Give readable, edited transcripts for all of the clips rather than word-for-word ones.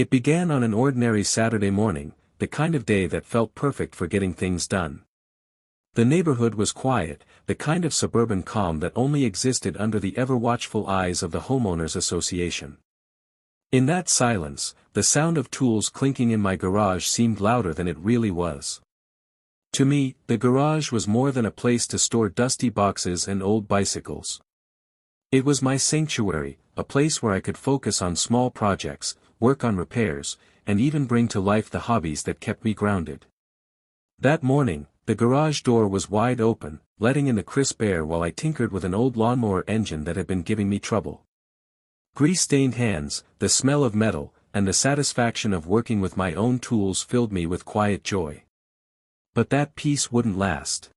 It began on an ordinary Saturday morning, the kind of day that felt perfect for getting things done. The neighborhood was quiet, the kind of suburban calm that only existed under the ever-watchful eyes of the homeowners association. In that silence, the sound of tools clinking in my garage seemed louder than it really was. To me, the garage was more than a place to store dusty boxes and old bicycles. It was my sanctuary, a place where I could focus on small projects, work on repairs, and even bring to life the hobbies that kept me grounded. That morning, the garage door was wide open, letting in the crisp air while I tinkered with an old lawnmower engine that had been giving me trouble. Grease-stained hands, the smell of metal, and the satisfaction of working with my own tools filled me with quiet joy. But that peace wouldn't last.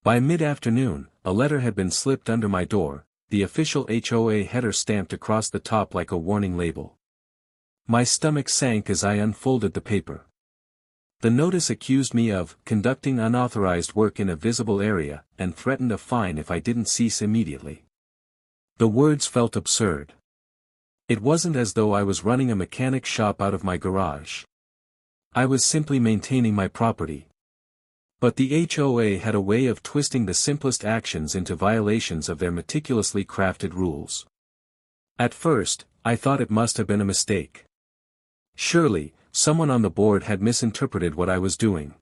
By mid-afternoon, a letter had been slipped under my door, the official HOA header stamped across the top like a warning label. My stomach sank as I unfolded the paper. The notice accused me of conducting unauthorized work in a visible area and threatened a fine if I didn't cease immediately. The words felt absurd. It wasn't as though I was running a mechanic shop out of my garage. I was simply maintaining my property. But the HOA had a way of twisting the simplest actions into violations of their meticulously crafted rules. At first, I thought it must have been a mistake. Surely, someone on the board had misinterpreted what I was doing.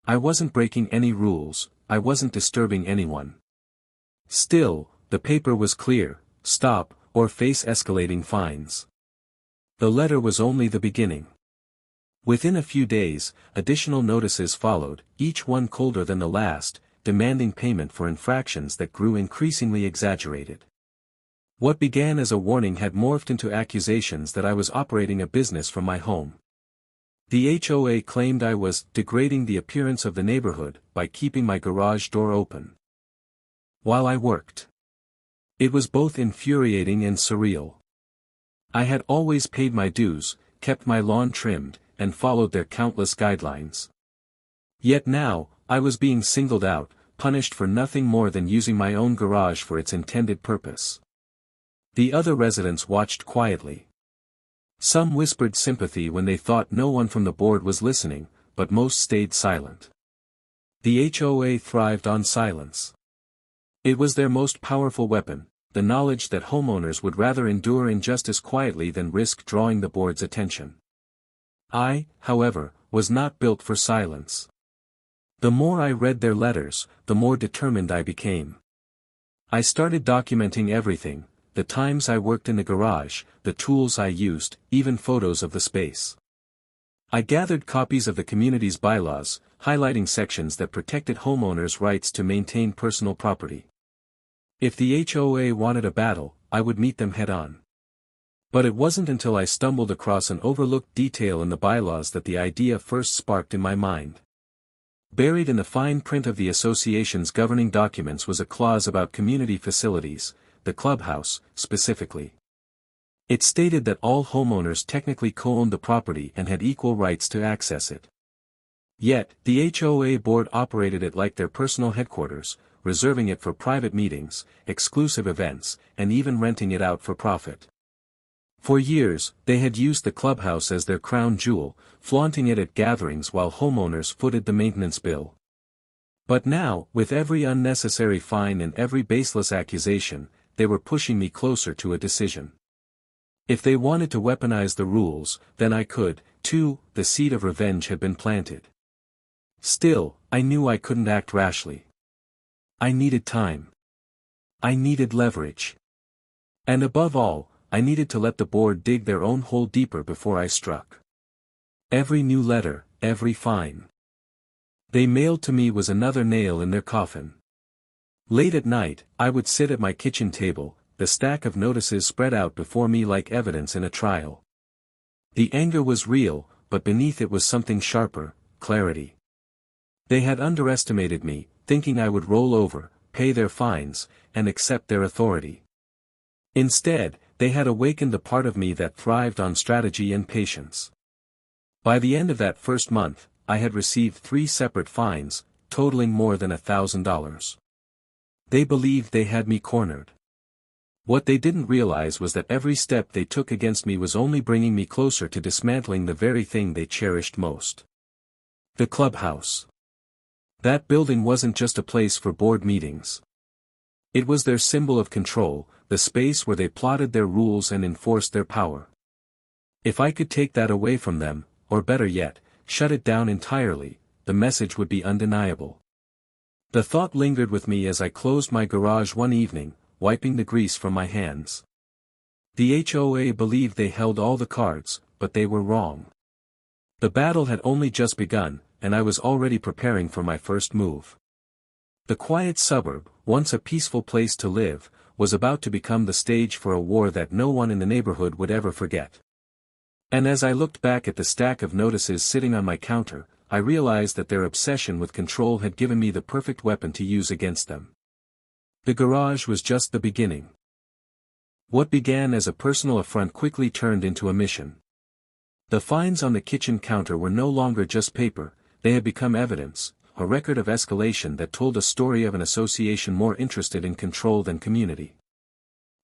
I wasn't breaking any rules, I wasn't disturbing anyone. Still, the paper was clear: stop, or face escalating fines. The letter was only the beginning. Within a few days, additional notices followed, each one colder than the last, demanding payment for infractions that grew increasingly exaggerated. What began as a warning had morphed into accusations that I was operating a business from my home. The HOA claimed I was degrading the appearance of the neighborhood by keeping my garage door open while I worked. It was both infuriating and surreal. I had always paid my dues, kept my lawn trimmed, and followed their countless guidelines. Yet now, I was being singled out, punished for nothing more than using my own garage for its intended purpose. The other residents watched quietly. Some whispered sympathy when they thought no one from the board was listening, but most stayed silent. The HOA thrived on silence. It was their most powerful weapon, the knowledge that homeowners would rather endure injustice quietly than risk drawing the board's attention. I, however, was not built for silence. The more I read their letters, the more determined I became. I started documenting everything: the times I worked in the garage, the tools I used, even photos of the space. I gathered copies of the community's bylaws, highlighting sections that protected homeowners' rights to maintain personal property. If the HOA wanted a battle, I would meet them head-on. But it wasn't until I stumbled across an overlooked detail in the bylaws that the idea first sparked in my mind. Buried in the fine print of the association's governing documents was a clause about community facilities, the clubhouse, specifically. It stated that all homeowners technically co-owned the property and had equal rights to access it. Yet, the HOA board operated it like their personal headquarters, reserving it for private meetings, exclusive events, and even renting it out for profit. For years, they had used the clubhouse as their crown jewel, flaunting it at gatherings while homeowners footed the maintenance bill. But now, with every unnecessary fine and every baseless accusation, they were pushing me closer to a decision. If they wanted to weaponize the rules, then I could, too. The seed of revenge had been planted. Still, I knew I couldn't act rashly. I needed time. I needed leverage. And above all, I needed to let the board dig their own hole deeper before I struck. Every new letter, every fine they mailed to me was another nail in their coffin. Late at night, I would sit at my kitchen table, the stack of notices spread out before me like evidence in a trial. The anger was real, but beneath it was something sharper: clarity. They had underestimated me, thinking I would roll over, pay their fines, and accept their authority. Instead, they had awakened the part of me that thrived on strategy and patience. By the end of that first month, I had received 3 separate fines, totaling more than $1,000. They believed they had me cornered. What they didn't realize was that every step they took against me was only bringing me closer to dismantling the very thing they cherished most. The clubhouse. That building wasn't just a place for board meetings. It was their symbol of control, the space where they plotted their rules and enforced their power. If I could take that away from them, or better yet, shut it down entirely, the message would be undeniable. The thought lingered with me as I closed my garage one evening, wiping the grease from my hands. The HOA believed they held all the cards, but they were wrong. The battle had only just begun, and I was already preparing for my first move. The quiet suburb, once a peaceful place to live, was about to become the stage for a war that no one in the neighborhood would ever forget. And as I looked back at the stack of notices sitting on my counter, I realized that their obsession with control had given me the perfect weapon to use against them. The garage was just the beginning. What began as a personal affront quickly turned into a mission. The fines on the kitchen counter were no longer just paper, they had become evidence, a record of escalation that told a story of an association more interested in control than community.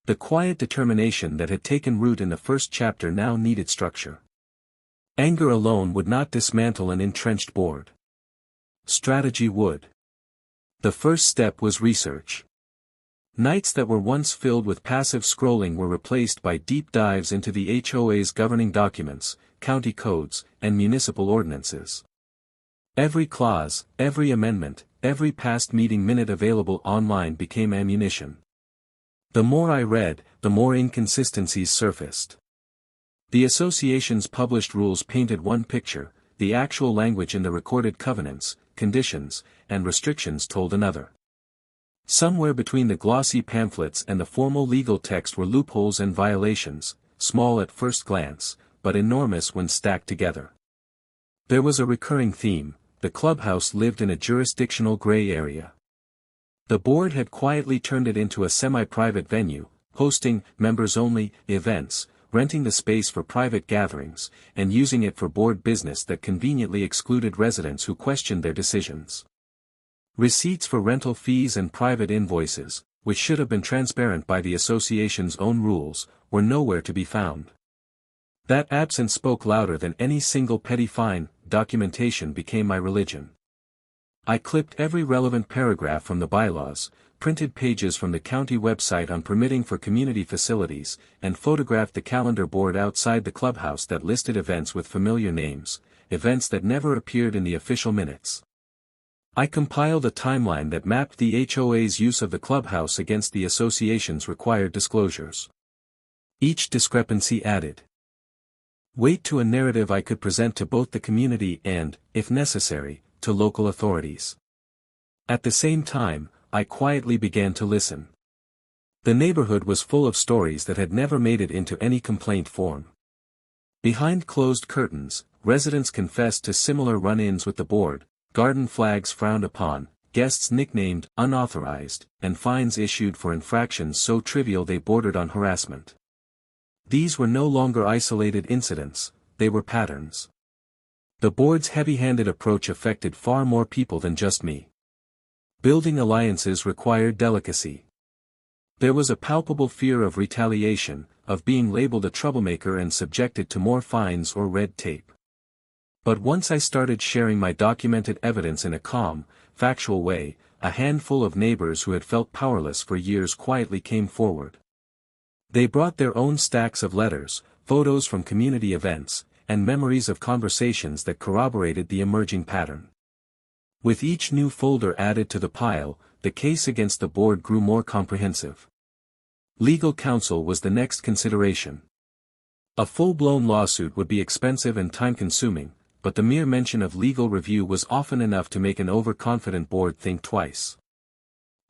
The quiet determination that had taken root in the first chapter now needed structure. Anger alone would not dismantle an entrenched board. Strategy would. The first step was research. Nights that were once filled with passive scrolling were replaced by deep dives into the HOA's governing documents, county codes, and municipal ordinances. Every clause, every amendment, every past meeting minute available online became ammunition. The more I read, the more inconsistencies surfaced. The association's published rules painted one picture, the actual language in the recorded covenants, conditions, and restrictions told another. Somewhere between the glossy pamphlets and the formal legal text were loopholes and violations, small at first glance, but enormous when stacked together. There was a recurring theme: the clubhouse lived in a jurisdictional gray area. The board had quietly turned it into a semi-private venue, hosting members-only events, renting the space for private gatherings, and using it for board business that conveniently excluded residents who questioned their decisions. Receipts for rental fees and private invoices, which should have been transparent by the association's own rules, were nowhere to be found. That absence spoke louder than any single petty fine. Documentation became my religion. I clipped every relevant paragraph from the bylaws, printed pages from the county website on permitting for community facilities, and photographed the calendar board outside the clubhouse that listed events with familiar names, events that never appeared in the official minutes. I compiled a timeline that mapped the HOA's use of the clubhouse against the association's required disclosures. Each discrepancy added weight to a narrative I could present to both the community and, if necessary, to local authorities. At the same time, I quietly began to listen. The neighborhood was full of stories that had never made it into any complaint form. Behind closed curtains, residents confessed to similar run-ins with the board, garden flags frowned upon, guests nicknamed unauthorized, and fines issued for infractions so trivial they bordered on harassment. These were no longer isolated incidents, they were patterns. The board's heavy-handed approach affected far more people than just me. Building alliances required delicacy. There was a palpable fear of retaliation, of being labeled a troublemaker and subjected to more fines or red tape. But once I started sharing my documented evidence in a calm, factual way, a handful of neighbors who had felt powerless for years quietly came forward. They brought their own stacks of letters, photos from community events, and memories of conversations that corroborated the emerging pattern. With each new folder added to the pile, the case against the board grew more comprehensive. Legal counsel was the next consideration. A full-blown lawsuit would be expensive and time-consuming, but the mere mention of legal review was often enough to make an overconfident board think twice.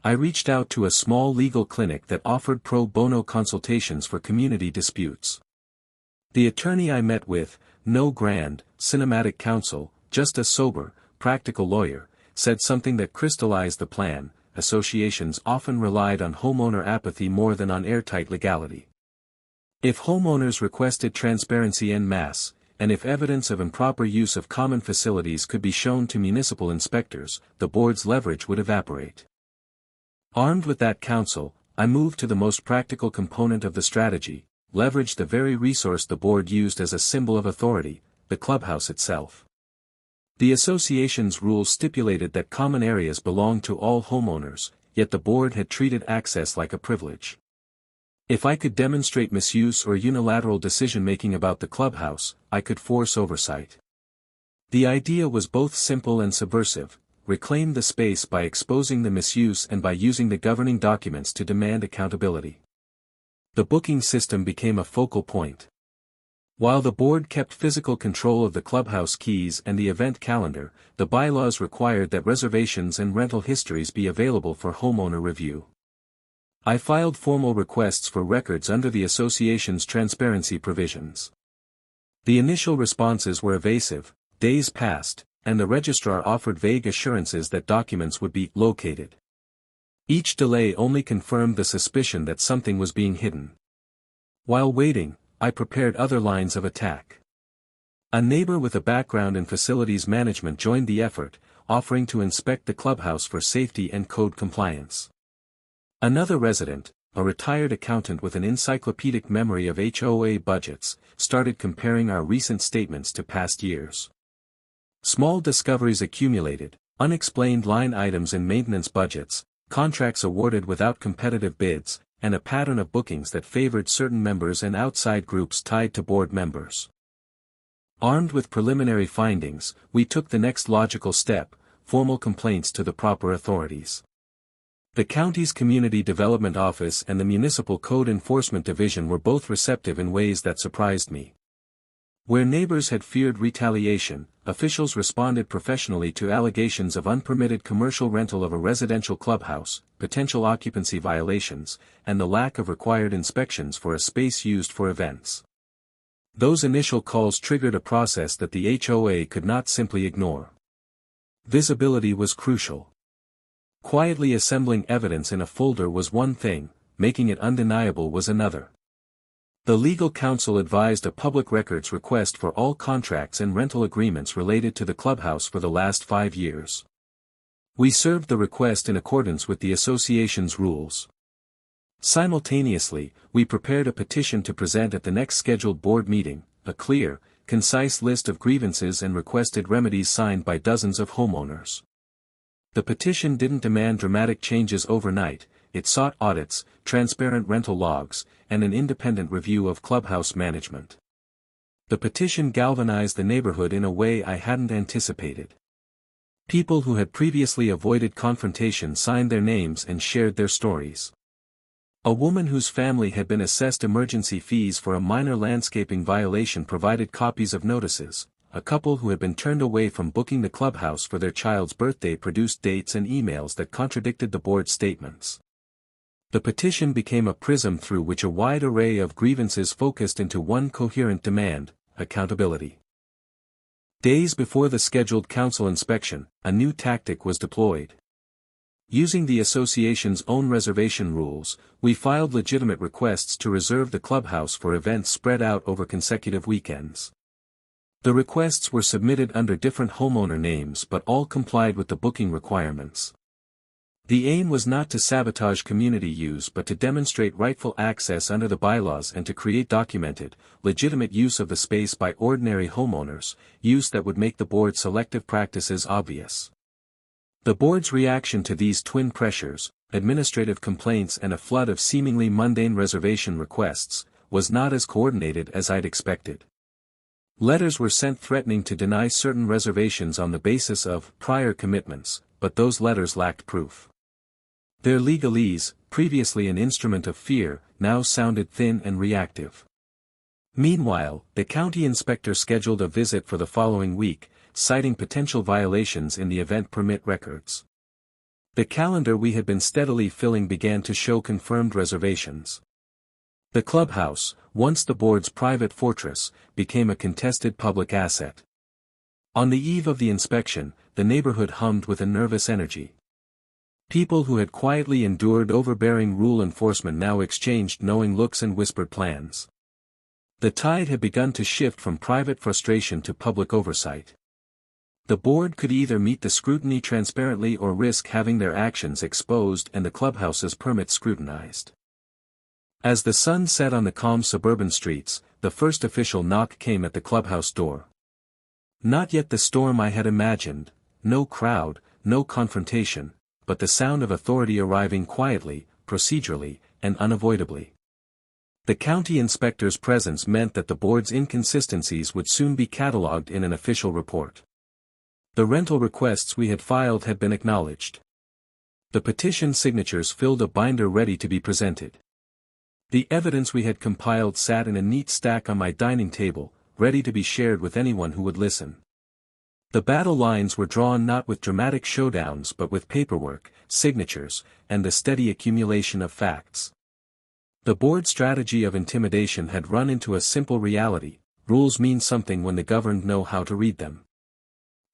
I reached out to a small legal clinic that offered pro bono consultations for community disputes. The attorney I met with, no grand, cinematic counsel, just a sober, practical lawyer, said something that crystallized the plan: associations often relied on homeowner apathy more than on airtight legality. If homeowners requested transparency en masse, and if evidence of improper use of common facilities could be shown to municipal inspectors, the board's leverage would evaporate. Armed with that counsel, I moved to the most practical component of the strategy, leveraged the very resource the board used as a symbol of authority, the clubhouse itself. The association's rules stipulated that common areas belonged to all homeowners, yet the board had treated access like a privilege. If I could demonstrate misuse or unilateral decision-making about the clubhouse, I could force oversight. The idea was both simple and subversive: reclaim the space by exposing the misuse and by using the governing documents to demand accountability. The booking system became a focal point. While the board kept physical control of the clubhouse keys and the event calendar, the bylaws required that reservations and rental histories be available for homeowner review. I filed formal requests for records under the association's transparency provisions. The initial responses were evasive. Days passed, and the registrar offered vague assurances that documents would be located. Each delay only confirmed the suspicion that something was being hidden. While waiting, I prepared other lines of attack. A neighbor with a background in facilities management joined the effort, offering to inspect the clubhouse for safety and code compliance. Another resident, a retired accountant with an encyclopedic memory of HOA budgets, started comparing our recent statements to past years. Small discoveries accumulated: unexplained line items in maintenance budgets, contracts awarded without competitive bids, and a pattern of bookings that favored certain members and outside groups tied to board members. Armed with preliminary findings, we took the next logical step: formal complaints to the proper authorities. The county's Community Development Office and the Municipal Code Enforcement Division were both receptive in ways that surprised me. Where neighbors had feared retaliation, officials responded professionally to allegations of unpermitted commercial rental of a residential clubhouse, potential occupancy violations, and the lack of required inspections for a space used for events. Those initial calls triggered a process that the HOA could not simply ignore. Visibility was crucial. Quietly assembling evidence in a folder was one thing, making it undeniable was another. The legal counsel advised a public records request for all contracts and rental agreements related to the clubhouse for the last 5 years. We served the request in accordance with the association's rules. Simultaneously, we prepared a petition to present at the next scheduled board meeting, a clear, concise list of grievances and requested remedies signed by dozens of homeowners. The petition didn't demand dramatic changes overnight. It sought audits, transparent rental logs, and an independent review of clubhouse management. The petition galvanized the neighborhood in a way I hadn't anticipated. People who had previously avoided confrontation signed their names and shared their stories. A woman whose family had been assessed emergency fees for a minor landscaping violation provided copies of notices. A couple who had been turned away from booking the clubhouse for their child's birthday produced dates and emails that contradicted the board's statements. The petition became a prism through which a wide array of grievances focused into one coherent demand: accountability. Days before the scheduled council inspection, a new tactic was deployed. Using the association's own reservation rules, we filed legitimate requests to reserve the clubhouse for events spread out over consecutive weekends. The requests were submitted under different homeowner names but all complied with the booking requirements. The aim was not to sabotage community use but to demonstrate rightful access under the bylaws and to create documented, legitimate use of the space by ordinary homeowners, use that would make the board's selective practices obvious. The board's reaction to these twin pressures, administrative complaints and a flood of seemingly mundane reservation requests, was not as coordinated as I'd expected. Letters were sent threatening to deny certain reservations on the basis of prior commitments, but those letters lacked proof. Their legalese, previously an instrument of fear, now sounded thin and reactive. Meanwhile, the county inspector scheduled a visit for the following week, citing potential violations in the event permit records. The calendar we had been steadily filling began to show confirmed reservations. The clubhouse, once the board's private fortress, became a contested public asset. On the eve of the inspection, the neighborhood hummed with a nervous energy. People who had quietly endured overbearing rule enforcement now exchanged knowing looks and whispered plans. The tide had begun to shift from private frustration to public oversight. The board could either meet the scrutiny transparently or risk having their actions exposed and the clubhouse's permits scrutinized. As the sun set on the calm suburban streets, the first official knock came at the clubhouse door. Not yet the storm I had imagined, no crowd, no confrontation, but the sound of authority arriving quietly, procedurally, and unavoidably. The county inspector's presence meant that the board's inconsistencies would soon be catalogued in an official report. The rental requests we had filed had been acknowledged. The petition signatures filled a binder ready to be presented. The evidence we had compiled sat in a neat stack on my dining table, ready to be shared with anyone who would listen. The battle lines were drawn not with dramatic showdowns but with paperwork, signatures, and the steady accumulation of facts. The board's strategy of intimidation had run into a simple reality: rules mean something when the governed know how to read them.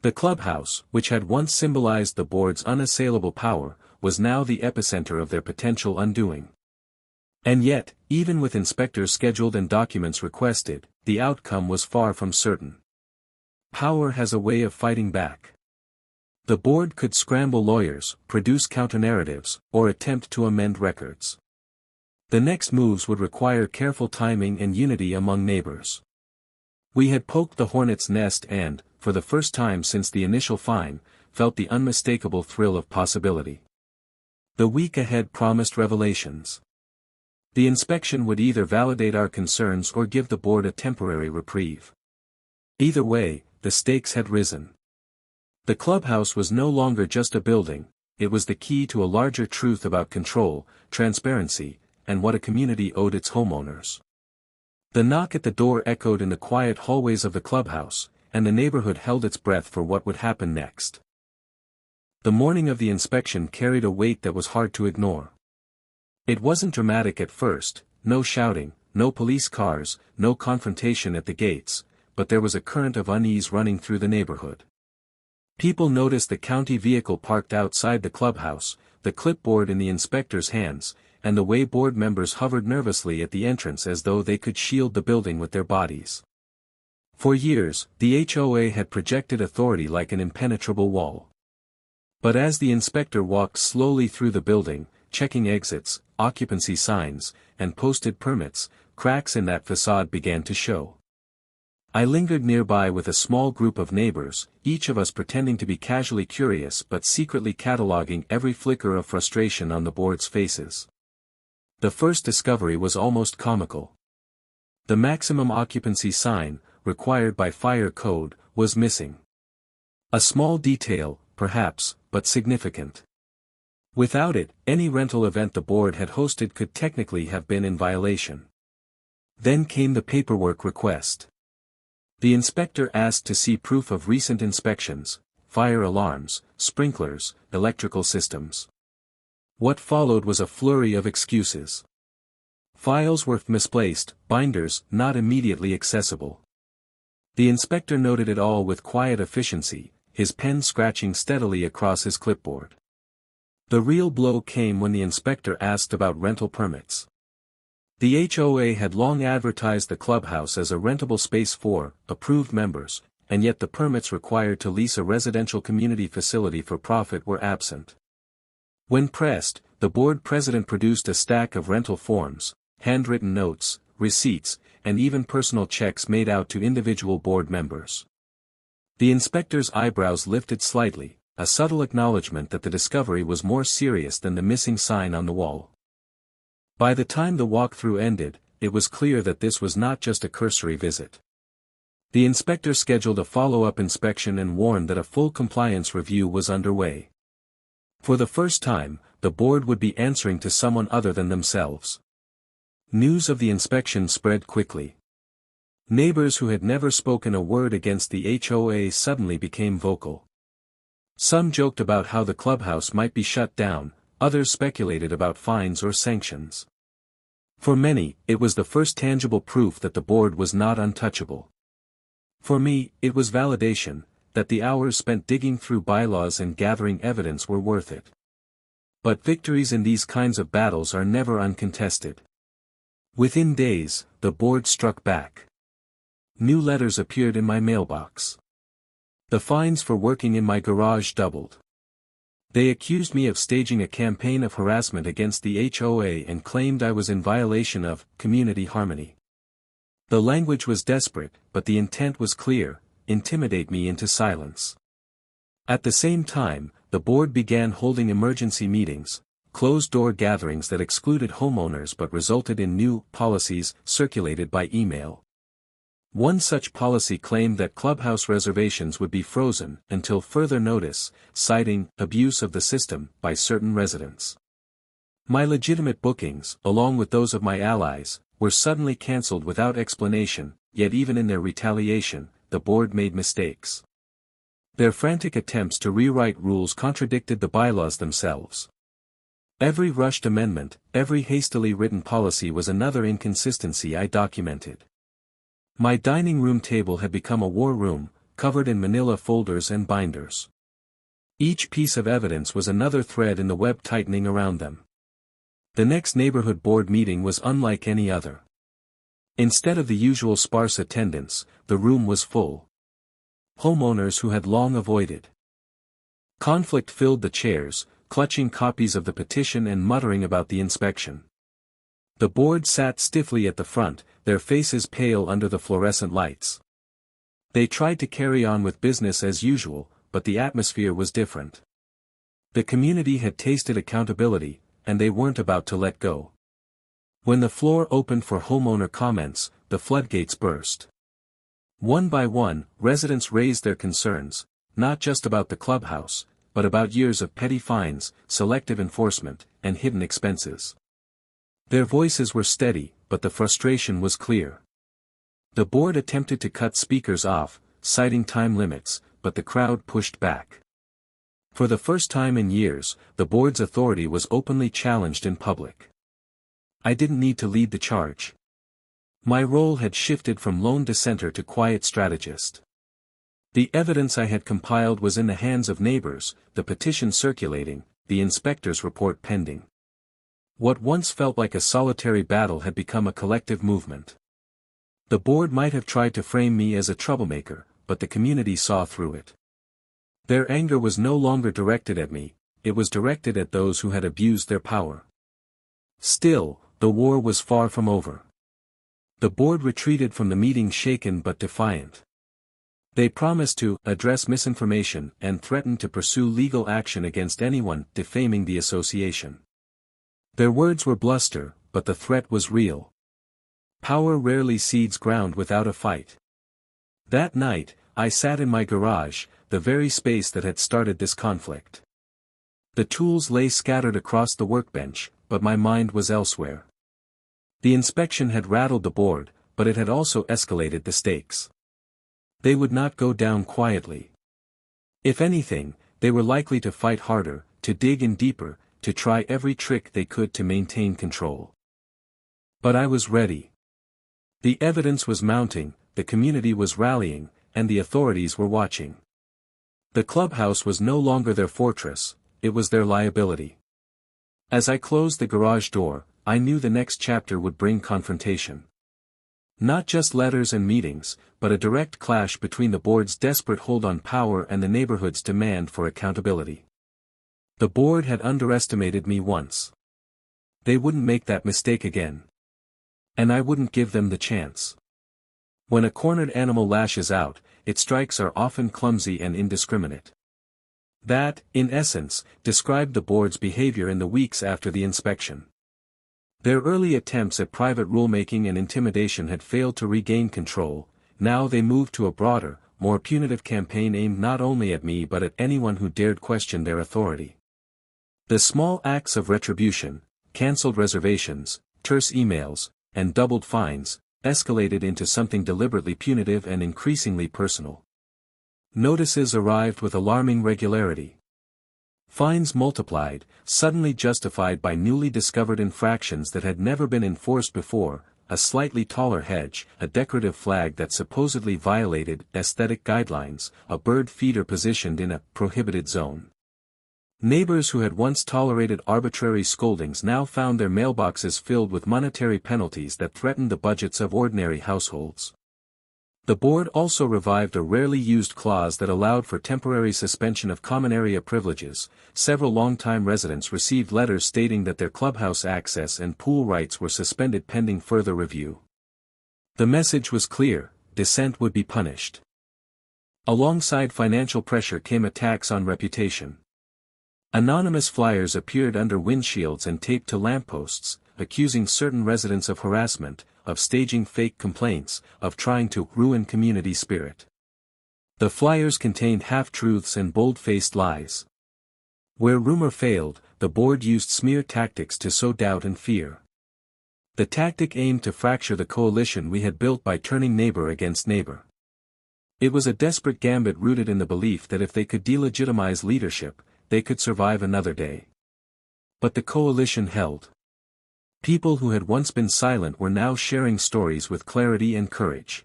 The clubhouse, which had once symbolized the board's unassailable power, was now the epicenter of their potential undoing. And yet, even with inspectors scheduled and documents requested, the outcome was far from certain. Power has a way of fighting back. The board could scramble lawyers, produce counternarratives, or attempt to amend records. The next moves would require careful timing and unity among neighbors. We had poked the hornet's nest and, for the first time since the initial fine, felt the unmistakable thrill of possibility. The week ahead promised revelations. The inspection would either validate our concerns or give the board a temporary reprieve. Either way, the stakes had risen. The clubhouse was no longer just a building, it was the key to a larger truth about control, transparency, and what a community owed its homeowners. The knock at the door echoed in the quiet hallways of the clubhouse, and the neighborhood held its breath for what would happen next. The morning of the inspection carried a weight that was hard to ignore. It wasn't dramatic at first, no shouting, no police cars, no confrontation at the gates, but there was a current of unease running through the neighborhood. People noticed the county vehicle parked outside the clubhouse, the clipboard in the inspector's hands, and the way board members hovered nervously at the entrance as though they could shield the building with their bodies. For years, the HOA had projected authority like an impenetrable wall. But as the inspector walked slowly through the building, checking exits, occupancy signs, and posted permits, cracks in that facade began to show. I lingered nearby with a small group of neighbors, each of us pretending to be casually curious but secretly cataloging every flicker of frustration on the board's faces. The first discovery was almost comical. The maximum occupancy sign, required by fire code, was missing. A small detail, perhaps, but significant. Without it, any rental event the board had hosted could technically have been in violation. Then came the paperwork request. The inspector asked to see proof of recent inspections, fire alarms, sprinklers, electrical systems. What followed was a flurry of excuses. Files were misplaced, binders not immediately accessible. The inspector noted it all with quiet efficiency, his pen scratching steadily across his clipboard. The real blow came when the inspector asked about rental permits. The HOA had long advertised the clubhouse as a rentable space for approved members, and yet the permits required to lease a residential community facility for profit were absent. When pressed, the board president produced a stack of rental forms, handwritten notes, receipts, and even personal checks made out to individual board members. The inspector's eyebrows lifted slightly, a subtle acknowledgement that the discovery was more serious than the missing sign on the wall. By the time the walkthrough ended, it was clear that this was not just a cursory visit. The inspector scheduled a follow-up inspection and warned that a full compliance review was underway. For the first time, the board would be answering to someone other than themselves. News of the inspection spread quickly. Neighbors who had never spoken a word against the HOA suddenly became vocal. Some joked about how the clubhouse might be shut down, others speculated about fines or sanctions. For many, it was the first tangible proof that the board was not untouchable. For me, it was validation, that the hours spent digging through bylaws and gathering evidence were worth it. But victories in these kinds of battles are never uncontested. Within days, the board struck back. New letters appeared in my mailbox. The fines for working in my garage doubled. They accused me of staging a campaign of harassment against the HOA and claimed I was in violation of community harmony. The language was desperate, but the intent was clear: intimidate me into silence. At the same time, the board began holding emergency meetings, closed-door gatherings that excluded homeowners but resulted in new policies circulated by email. One such policy claimed that clubhouse reservations would be frozen until further notice, citing abuse of the system by certain residents. My legitimate bookings, along with those of my allies, were suddenly cancelled without explanation, yet even in their retaliation, the board made mistakes. Their frantic attempts to rewrite rules contradicted the bylaws themselves. Every rushed amendment, every hastily written policy was another inconsistency I documented. My dining room table had become a war room, covered in manila folders and binders. Each piece of evidence was another thread in the web tightening around them. The next neighborhood board meeting was unlike any other. Instead of the usual sparse attendance, the room was full. Homeowners who had long avoided conflict filled the chairs, clutching copies of the petition and muttering about the inspection. The board sat stiffly at the front, their faces pale under the fluorescent lights. They tried to carry on with business as usual, but the atmosphere was different. The community had tasted accountability, and they weren't about to let go. When the floor opened for homeowner comments, the floodgates burst. One by one, residents raised their concerns, not just about the clubhouse, but about years of petty fines, selective enforcement, and hidden expenses. Their voices were steady, but the frustration was clear. The board attempted to cut speakers off, citing time limits, but the crowd pushed back. For the first time in years, the board's authority was openly challenged in public. I didn't need to lead the charge. My role had shifted from lone dissenter to quiet strategist. The evidence I had compiled was in the hands of neighbors, the petition circulating, the inspector's report pending. What once felt like a solitary battle had become a collective movement. The board might have tried to frame me as a troublemaker, but the community saw through it. Their anger was no longer directed at me, it was directed at those who had abused their power. Still, the war was far from over. The board retreated from the meeting shaken but defiant. They promised to address misinformation and threatened to pursue legal action against anyone defaming the association. Their words were bluster, but the threat was real. Power rarely cedes ground without a fight. That night, I sat in my garage, the very space that had started this conflict. The tools lay scattered across the workbench, but my mind was elsewhere. The inspection had rattled the board, but it had also escalated the stakes. They would not go down quietly. If anything, they were likely to fight harder, to dig in deeper, to try every trick they could to maintain control. But I was ready. The evidence was mounting, the community was rallying, and the authorities were watching. The clubhouse was no longer their fortress, it was their liability. As I closed the garage door, I knew the next chapter would bring confrontation. Not just letters and meetings, but a direct clash between the board's desperate hold on power and the neighborhood's demand for accountability. The board had underestimated me once. They wouldn't make that mistake again. And I wouldn't give them the chance. When a cornered animal lashes out, its strikes are often clumsy and indiscriminate. That, in essence, described the board's behavior in the weeks after the inspection. Their early attempts at private rulemaking and intimidation had failed to regain control. Now they moved to a broader, more punitive campaign aimed not only at me but at anyone who dared question their authority. The small acts of retribution, cancelled reservations, terse emails, and doubled fines, escalated into something deliberately punitive and increasingly personal. Notices arrived with alarming regularity. Fines multiplied, suddenly justified by newly discovered infractions that had never been enforced before: a slightly taller hedge, a decorative flag that supposedly violated aesthetic guidelines, a bird feeder positioned in a prohibited zone. Neighbors who had once tolerated arbitrary scoldings now found their mailboxes filled with monetary penalties that threatened the budgets of ordinary households. The board also revived a rarely used clause that allowed for temporary suspension of common area privileges. Several longtime residents received letters stating that their clubhouse access and pool rights were suspended pending further review. The message was clear: dissent would be punished. Alongside financial pressure came attacks on reputation. Anonymous flyers appeared under windshields and taped to lampposts, accusing certain residents of harassment, of staging fake complaints, of trying to ruin community spirit. The flyers contained half-truths and bold-faced lies. Where rumor failed, the board used smear tactics to sow doubt and fear. The tactic aimed to fracture the coalition we had built by turning neighbor against neighbor. It was a desperate gambit rooted in the belief that if they could delegitimize leadership, they could survive another day. But the coalition held. People who had once been silent were now sharing stories with clarity and courage.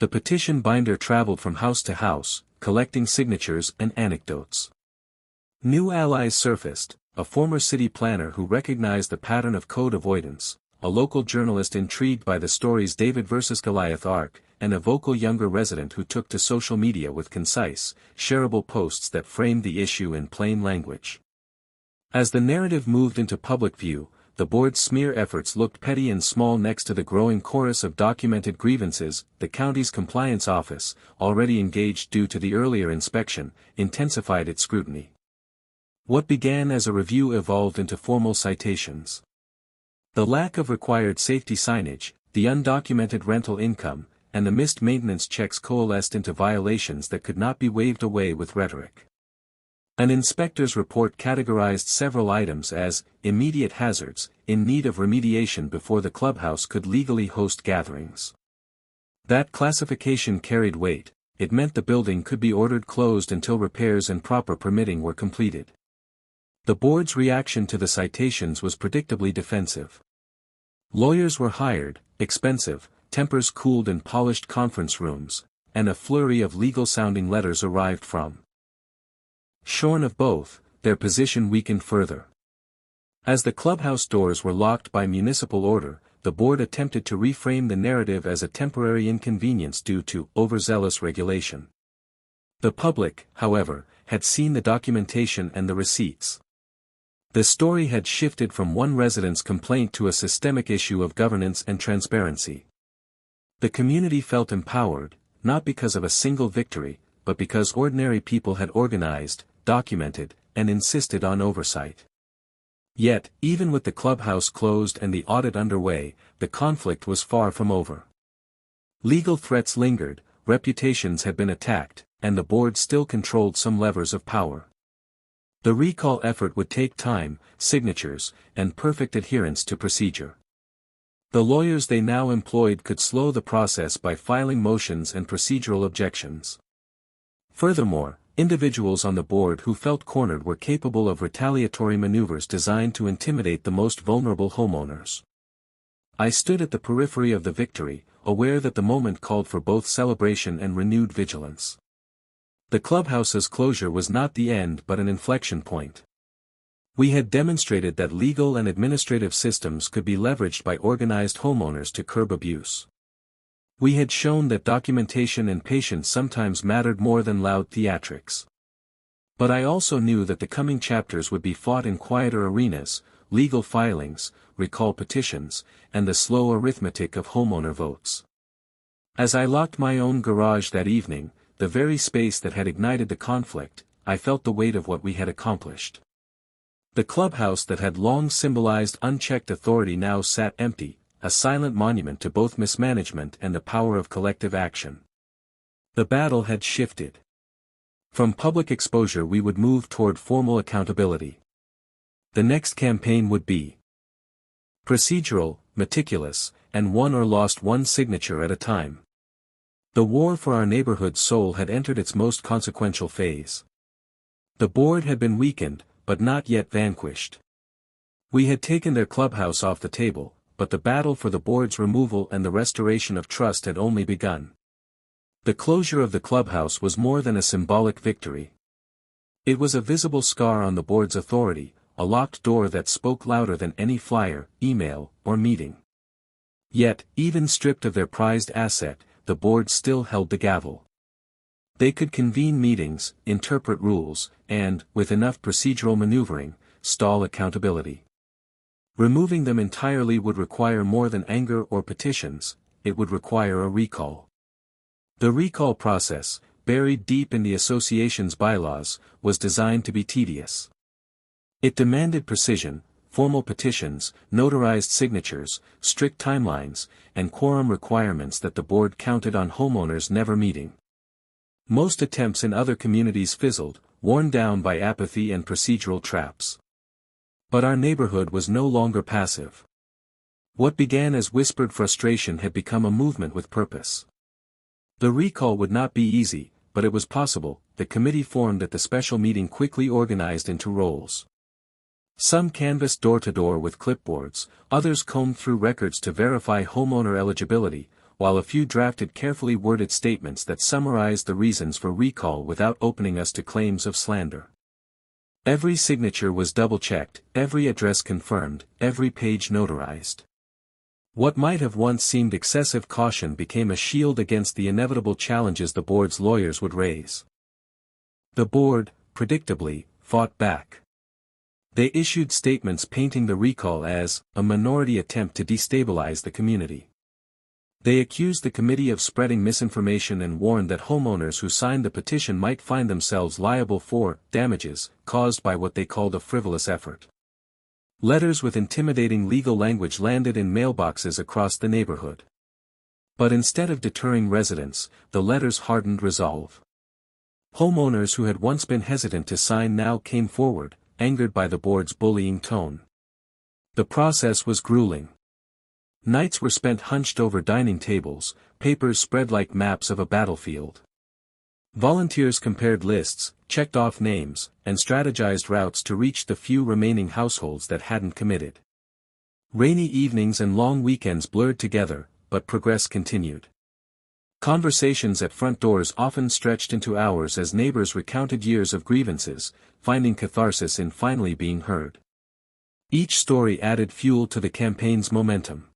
The petition binder traveled from house to house, collecting signatures and anecdotes. New allies surfaced: a former city planner who recognized the pattern of code avoidance, a local journalist intrigued by the story's David versus Goliath arc, and a vocal younger resident who took to social media with concise, shareable posts that framed the issue in plain language. As the narrative moved into public view, the board's smear efforts looked petty and small next to the growing chorus of documented grievances. The county's compliance office, already engaged due to the earlier inspection, intensified its scrutiny. What began as a review evolved into formal citations. The lack of required safety signage, the undocumented rental income, and the missed maintenance checks coalesced into violations that could not be waved away with rhetoric. An inspector's report categorized several items as immediate hazards, in need of remediation before the clubhouse could legally host gatherings. That classification carried weight. It meant the building could be ordered closed until repairs and proper permitting were completed. The board's reaction to the citations was predictably defensive. Lawyers were hired, expensive, tempers cooled in polished conference rooms, and a flurry of legal-sounding letters arrived from. Shorn of both, their position weakened further. As the clubhouse doors were locked by municipal order, the board attempted to reframe the narrative as a temporary inconvenience due to overzealous regulation. The public, however, had seen the documentation and the receipts. The story had shifted from one resident's complaint to a systemic issue of governance and transparency. The community felt empowered, not because of a single victory, but because ordinary people had organized, documented, and insisted on oversight. Yet, even with the clubhouse closed and the audit underway, the conflict was far from over. Legal threats lingered, reputations had been attacked, and the board still controlled some levers of power. The recall effort would take time, signatures, and perfect adherence to procedure. The lawyers they now employed could slow the process by filing motions and procedural objections. Furthermore, individuals on the board who felt cornered were capable of retaliatory maneuvers designed to intimidate the most vulnerable homeowners. I stood at the periphery of the victory, aware that the moment called for both celebration and renewed vigilance. The clubhouse's closure was not the end but an inflection point. We had demonstrated that legal and administrative systems could be leveraged by organized homeowners to curb abuse. We had shown that documentation and patience sometimes mattered more than loud theatrics. But I also knew that the coming chapters would be fought in quieter arenas: legal filings, recall petitions, and the slow arithmetic of homeowner votes. As I locked my own garage that evening, the very space that had ignited the conflict, I felt the weight of what we had accomplished. The clubhouse that had long symbolized unchecked authority now sat empty, a silent monument to both mismanagement and the power of collective action. The battle had shifted. From public exposure we would move toward formal accountability. The next campaign would be procedural, meticulous, and won or lost one signature at a time. The war for our neighborhood's soul had entered its most consequential phase. The board had been weakened, but not yet vanquished. We had taken their clubhouse off the table, but the battle for the board's removal and the restoration of trust had only begun. The closure of the clubhouse was more than a symbolic victory. It was a visible scar on the board's authority, a locked door that spoke louder than any flyer, email, or meeting. Yet, even stripped of their prized asset, the board still held the gavel. They could convene meetings, interpret rules, and, with enough procedural maneuvering, stall accountability. Removing them entirely would require more than anger or petitions, it would require a recall. The recall process, buried deep in the association's bylaws, was designed to be tedious. It demanded precision, formal petitions, notarized signatures, strict timelines, and quorum requirements that the board counted on homeowners never meeting. Most attempts in other communities fizzled, worn down by apathy and procedural traps. But our neighborhood was no longer passive. What began as whispered frustration had become a movement with purpose. The recall would not be easy, but it was possible. The committee formed at the special meeting quickly organized into roles. Some canvassed door to door with clipboards, others combed through records to verify homeowner eligibility, while a few drafted carefully worded statements that summarized the reasons for recall without opening us to claims of slander. Every signature was double-checked, every address confirmed, every page notarized. What might have once seemed excessive caution became a shield against the inevitable challenges the board's lawyers would raise. The board, predictably, fought back. They issued statements painting the recall as a minority attempt to destabilize the community. They accused the committee of spreading misinformation and warned that homeowners who signed the petition might find themselves liable for damages caused by what they called a frivolous effort. Letters with intimidating legal language landed in mailboxes across the neighborhood. But instead of deterring residents, the letters hardened resolve. Homeowners who had once been hesitant to sign now came forward, angered by the board's bullying tone. The process was grueling. Nights were spent hunched over dining tables, papers spread like maps of a battlefield. Volunteers compared lists, checked off names, and strategized routes to reach the few remaining households that hadn't committed. Rainy evenings and long weekends blurred together, but progress continued. Conversations at front doors often stretched into hours as neighbors recounted years of grievances, finding catharsis in finally being heard. Each story added fuel to the campaign's momentum.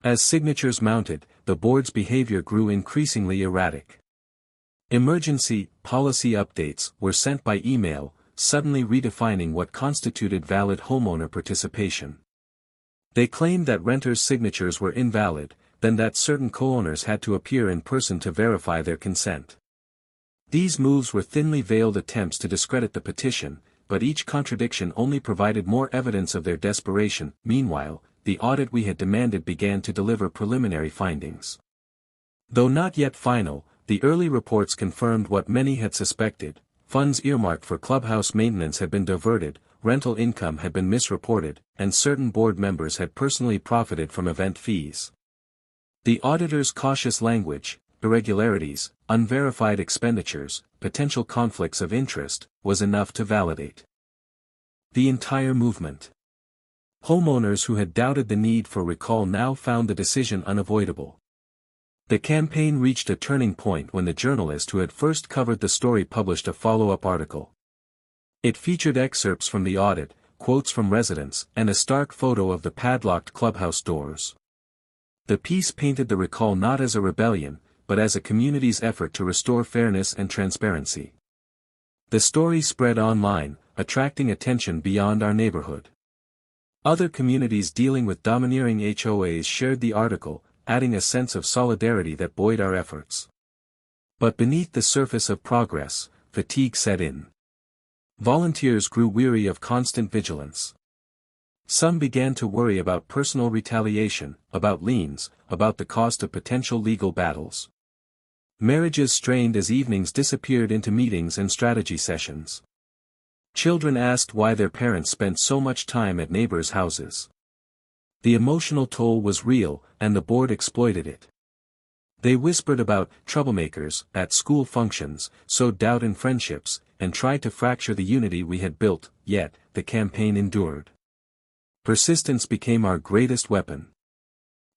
As signatures mounted, the board's behavior grew increasingly erratic. Emergency policy updates were sent by email, suddenly redefining what constituted valid homeowner participation. They claimed that renters' signatures were invalid, then that certain co-owners had to appear in person to verify their consent. These moves were thinly veiled attempts to discredit the petition, but each contradiction only provided more evidence of their desperation. Meanwhile, the audit we had demanded began to deliver preliminary findings. Though not yet final, the early reports confirmed what many had suspected: funds earmarked for clubhouse maintenance had been diverted, rental income had been misreported, and certain board members had personally profited from event fees. The auditor's cautious language, irregularities, unverified expenditures, potential conflicts of interest, was enough to validate the entire movement. Homeowners who had doubted the need for recall now found the decision unavoidable. The campaign reached a turning point when the journalist who had first covered the story published a follow-up article. It featured excerpts from the audit, quotes from residents, and a stark photo of the padlocked clubhouse doors. The piece painted the recall not as a rebellion, but as a community's effort to restore fairness and transparency. The story spread online, attracting attention beyond our neighborhood. Other communities dealing with domineering HOAs shared the article, adding a sense of solidarity that buoyed our efforts. But beneath the surface of progress, fatigue set in. Volunteers grew weary of constant vigilance. Some began to worry about personal retaliation, about liens, about the cost of potential legal battles. Marriages strained as evenings disappeared into meetings and strategy sessions. Children asked why their parents spent so much time at neighbors' houses. The emotional toll was real, and the board exploited it. They whispered about troublemakers at school functions, sowed doubt in friendships, and tried to fracture the unity we had built, yet, the campaign endured. Persistence became our greatest weapon.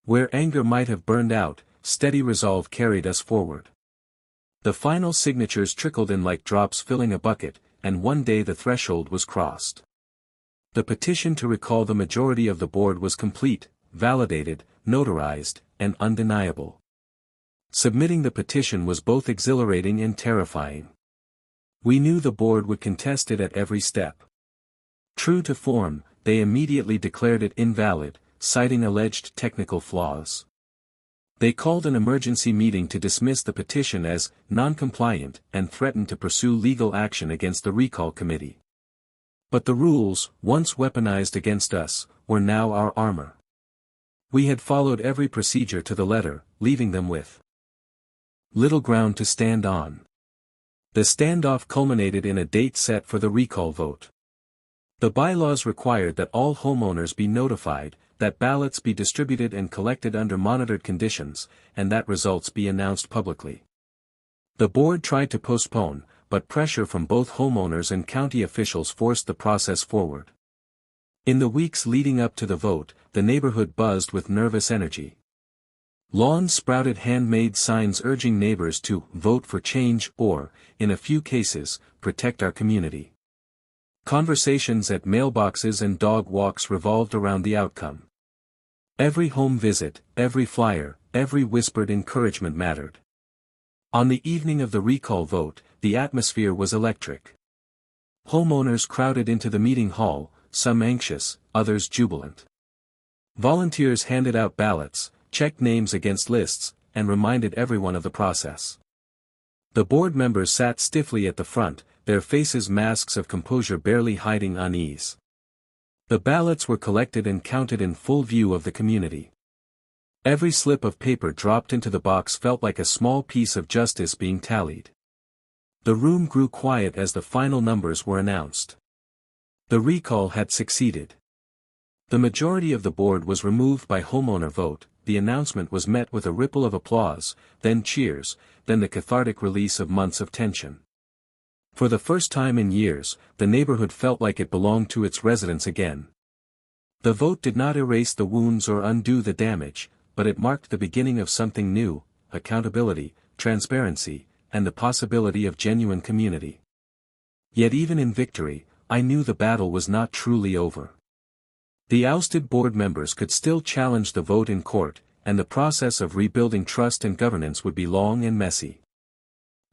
Where anger might have burned out, steady resolve carried us forward. The final signatures trickled in like drops filling a bucket, and one day the threshold was crossed. The petition to recall the majority of the board was complete, validated, notarized, and undeniable. Submitting the petition was both exhilarating and terrifying. We knew the board would contest it at every step. True to form, they immediately declared it invalid, citing alleged technical flaws. They called an emergency meeting to dismiss the petition as non-compliant and threatened to pursue legal action against the recall committee. But the rules, once weaponized against us, were now our armor. We had followed every procedure to the letter, leaving them with little ground to stand on. The standoff culminated in a date set for the recall vote. The bylaws required that all homeowners be notified, that ballots be distributed and collected under monitored conditions, and that results be announced publicly. The board tried to postpone, but pressure from both homeowners and county officials forced the process forward. In the weeks leading up to the vote, the neighborhood buzzed with nervous energy. Lawns sprouted handmade signs urging neighbors to vote for change or, in a few cases, protect our community. Conversations at mailboxes and dog walks revolved around the outcome. Every home visit, every flyer, every whispered encouragement mattered. On the evening of the recall vote, the atmosphere was electric. Homeowners crowded into the meeting hall, some anxious, others jubilant. Volunteers handed out ballots, checked names against lists, and reminded everyone of the process. The board members sat stiffly at the front, their faces masks of composure barely hiding unease. The ballots were collected and counted in full view of the community. Every slip of paper dropped into the box felt like a small piece of justice being tallied. The room grew quiet as the final numbers were announced. The recall had succeeded. The majority of the board was removed by homeowner vote. The announcement was met with a ripple of applause, then cheers, then the cathartic release of months of tension. For the first time in years, the neighborhood felt like it belonged to its residents again. The vote did not erase the wounds or undo the damage, but it marked the beginning of something new: accountability, transparency, and the possibility of genuine community. Yet even in victory, I knew the battle was not truly over. The ousted board members could still challenge the vote in court, and the process of rebuilding trust and governance would be long and messy.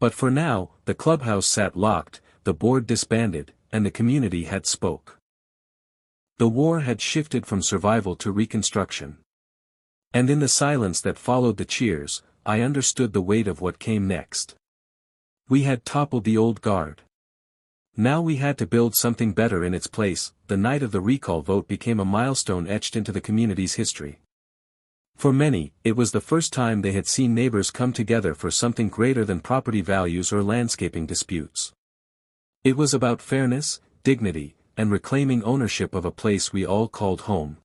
But for now, the clubhouse sat locked, the board disbanded, and the community had spoke. The war had shifted from survival to reconstruction. And in the silence that followed the cheers, I understood the weight of what came next. We had toppled the old guard. Now we had to build something better in its place. The night of the recall vote became a milestone etched into the community's history. For many, it was the first time they had seen neighbors come together for something greater than property values or landscaping disputes. It was about fairness, dignity, and reclaiming ownership of a place we all called home.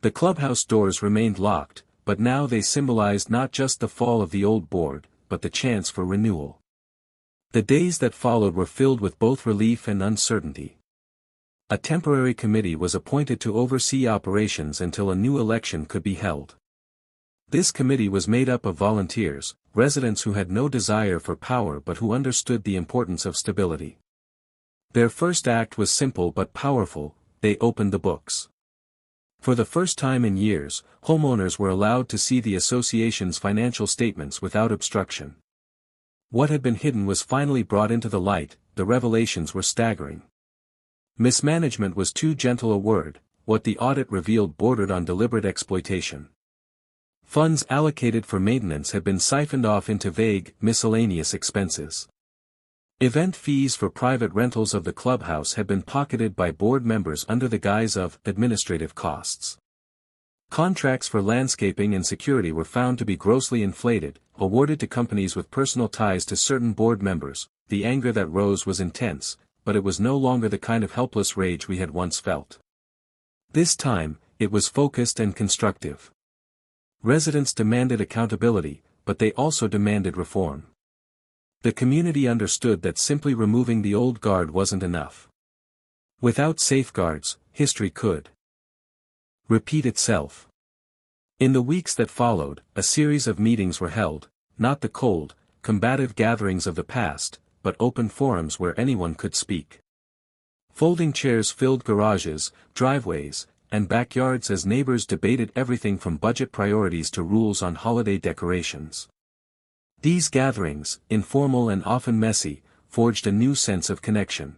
The clubhouse doors remained locked, but now they symbolized not just the fall of the old board, but the chance for renewal. The days that followed were filled with both relief and uncertainty. A temporary committee was appointed to oversee operations until a new election could be held. This committee was made up of volunteers, residents who had no desire for power but who understood the importance of stability. Their first act was simple but powerful: they opened the books. For the first time in years, homeowners were allowed to see the association's financial statements without obstruction. What had been hidden was finally brought into the light. The revelations were staggering. Mismanagement was too gentle a word. What the audit revealed bordered on deliberate exploitation. Funds allocated for maintenance had been siphoned off into vague, miscellaneous expenses. Event fees for private rentals of the clubhouse had been pocketed by board members under the guise of administrative costs. Contracts for landscaping and security were found to be grossly inflated, awarded to companies with personal ties to certain board members. The anger that rose was intense, but it was no longer the kind of helpless rage we had once felt. This time, it was focused and constructive. Residents demanded accountability, but they also demanded reform. The community understood that simply removing the old guard wasn't enough. Without safeguards, history could repeat itself. In the weeks that followed, a series of meetings were held, not the cold, combative gatherings of the past, but open forums where anyone could speak. Folding chairs filled garages, driveways, and backyards as neighbors debated everything from budget priorities to rules on holiday decorations. These gatherings, informal and often messy, forged a new sense of connection.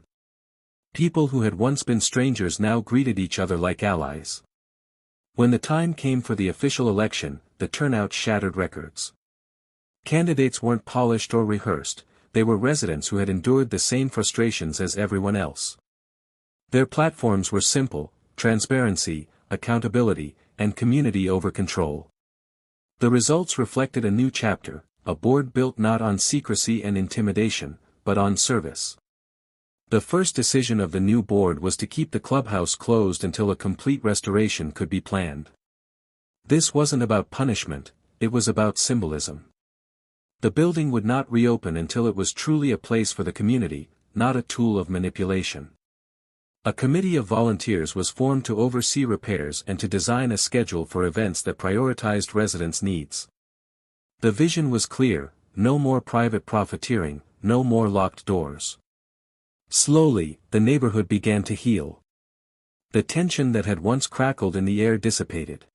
People who had once been strangers now greeted each other like allies. When the time came for the official election, the turnout shattered records. Candidates weren't polished or rehearsed, they were residents who had endured the same frustrations as everyone else. Their platforms were simple: transparency, accountability, and community over control. The results reflected a new chapter, a board built not on secrecy and intimidation, but on service. The first decision of the new board was to keep the clubhouse closed until a complete restoration could be planned. This wasn't about punishment, it was about symbolism. The building would not reopen until it was truly a place for the community, not a tool of manipulation. A committee of volunteers was formed to oversee repairs and to design a schedule for events that prioritized residents' needs. The vision was clear: no more private profiteering, no more locked doors. Slowly, the neighborhood began to heal. The tension that had once crackled in the air dissipated.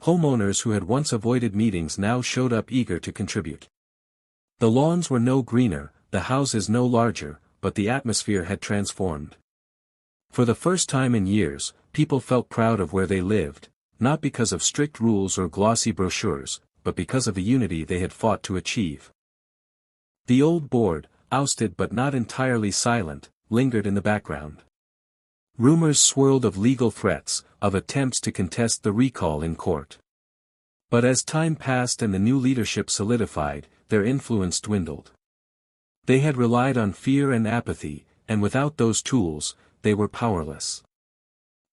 Homeowners who had once avoided meetings now showed up eager to contribute. The lawns were no greener, the houses no larger, but the atmosphere had transformed. For the first time in years, people felt proud of where they lived, not because of strict rules or glossy brochures, but because of the unity they had fought to achieve. The old board, ousted but not entirely silent, lingered in the background. Rumors swirled of legal threats, of attempts to contest the recall in court. But as time passed and the new leadership solidified, their influence dwindled. They had relied on fear and apathy, and without those tools, they were powerless.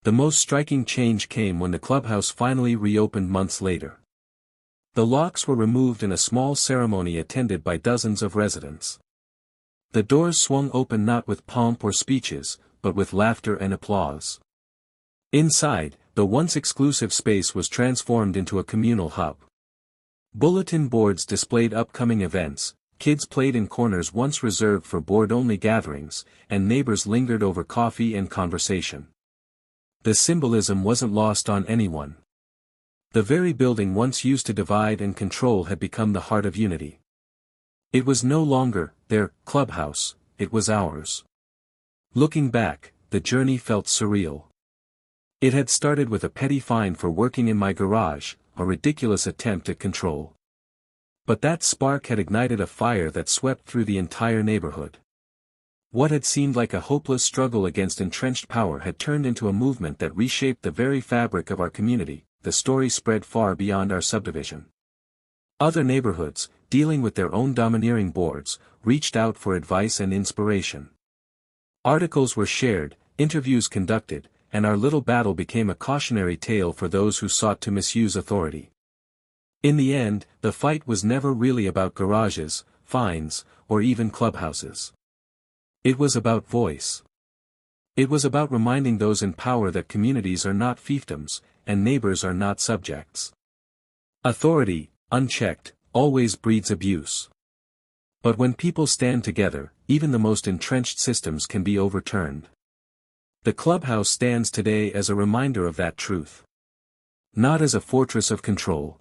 The most striking change came when the clubhouse finally reopened months later. The locks were removed in a small ceremony attended by dozens of residents. The doors swung open not with pomp or speeches, but with laughter and applause. Inside, the once exclusive space was transformed into a communal hub. Bulletin boards displayed upcoming events, kids played in corners once reserved for board-only gatherings, and neighbors lingered over coffee and conversation. The symbolism wasn't lost on anyone. The very building once used to divide and control had become the heart of unity. It was no longer their clubhouse, it was ours. Looking back, the journey felt surreal. It had started with a petty fine for working in my garage, a ridiculous attempt at control. But that spark had ignited a fire that swept through the entire neighborhood. What had seemed like a hopeless struggle against entrenched power had turned into a movement that reshaped the very fabric of our community. The story spread far beyond our subdivision. Other neighborhoods, dealing with their own domineering boards, reached out for advice and inspiration. Articles were shared, interviews conducted, and our little battle became a cautionary tale for those who sought to misuse authority. In the end, the fight was never really about garages, fines, or even clubhouses. It was about voice. It was about reminding those in power that communities are not fiefdoms, and neighbors are not subjects. Authority, unchecked, always breeds abuse. But when people stand together, even the most entrenched systems can be overturned. The clubhouse stands today as a reminder of that truth. Not as a fortress of control,